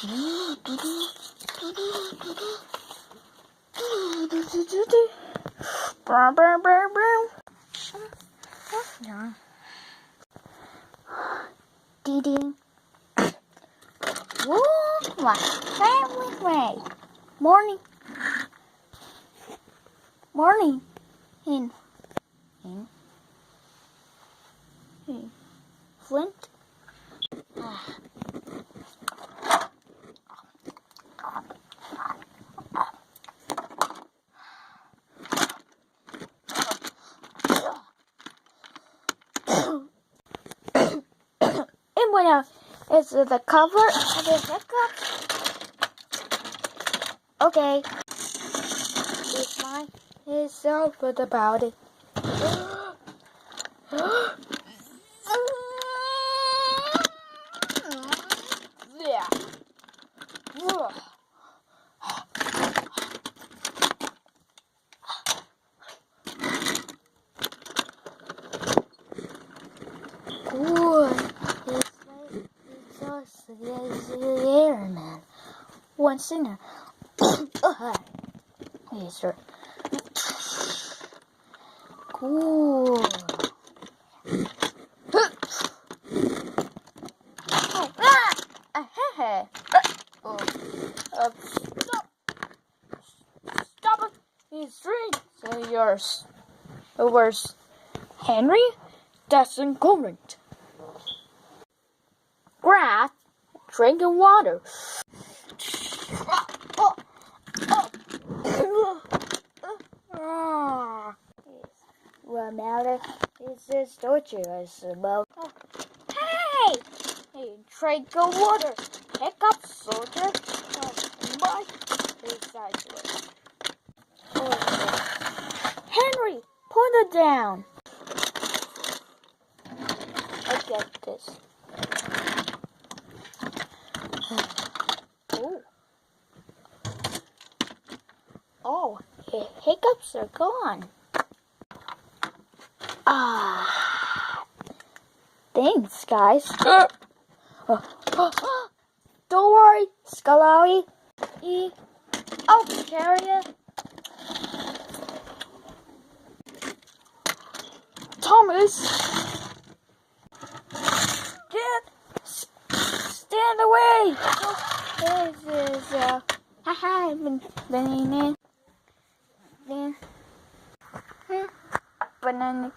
Ding. Woo! My family way. Morning. In Flint. And when it's the cover of the hiccup. Okay. It's mine. It's all good about it. Yeah. Good. It's just the airman. One singer. Yes, sir. Cool. Stop it. He's straight. So yours. Where's Henry? That's incorrect. Grass, drinking water. What matter is this torturous about? Hey! Hey, drink of water. Pick up, soldier. My precisely. Henry, put it down. I get this. Oh, hiccups are gone. Thanks, guys. Don't worry, Scolari. I'll carry it. Thomas, stand away. This is banana.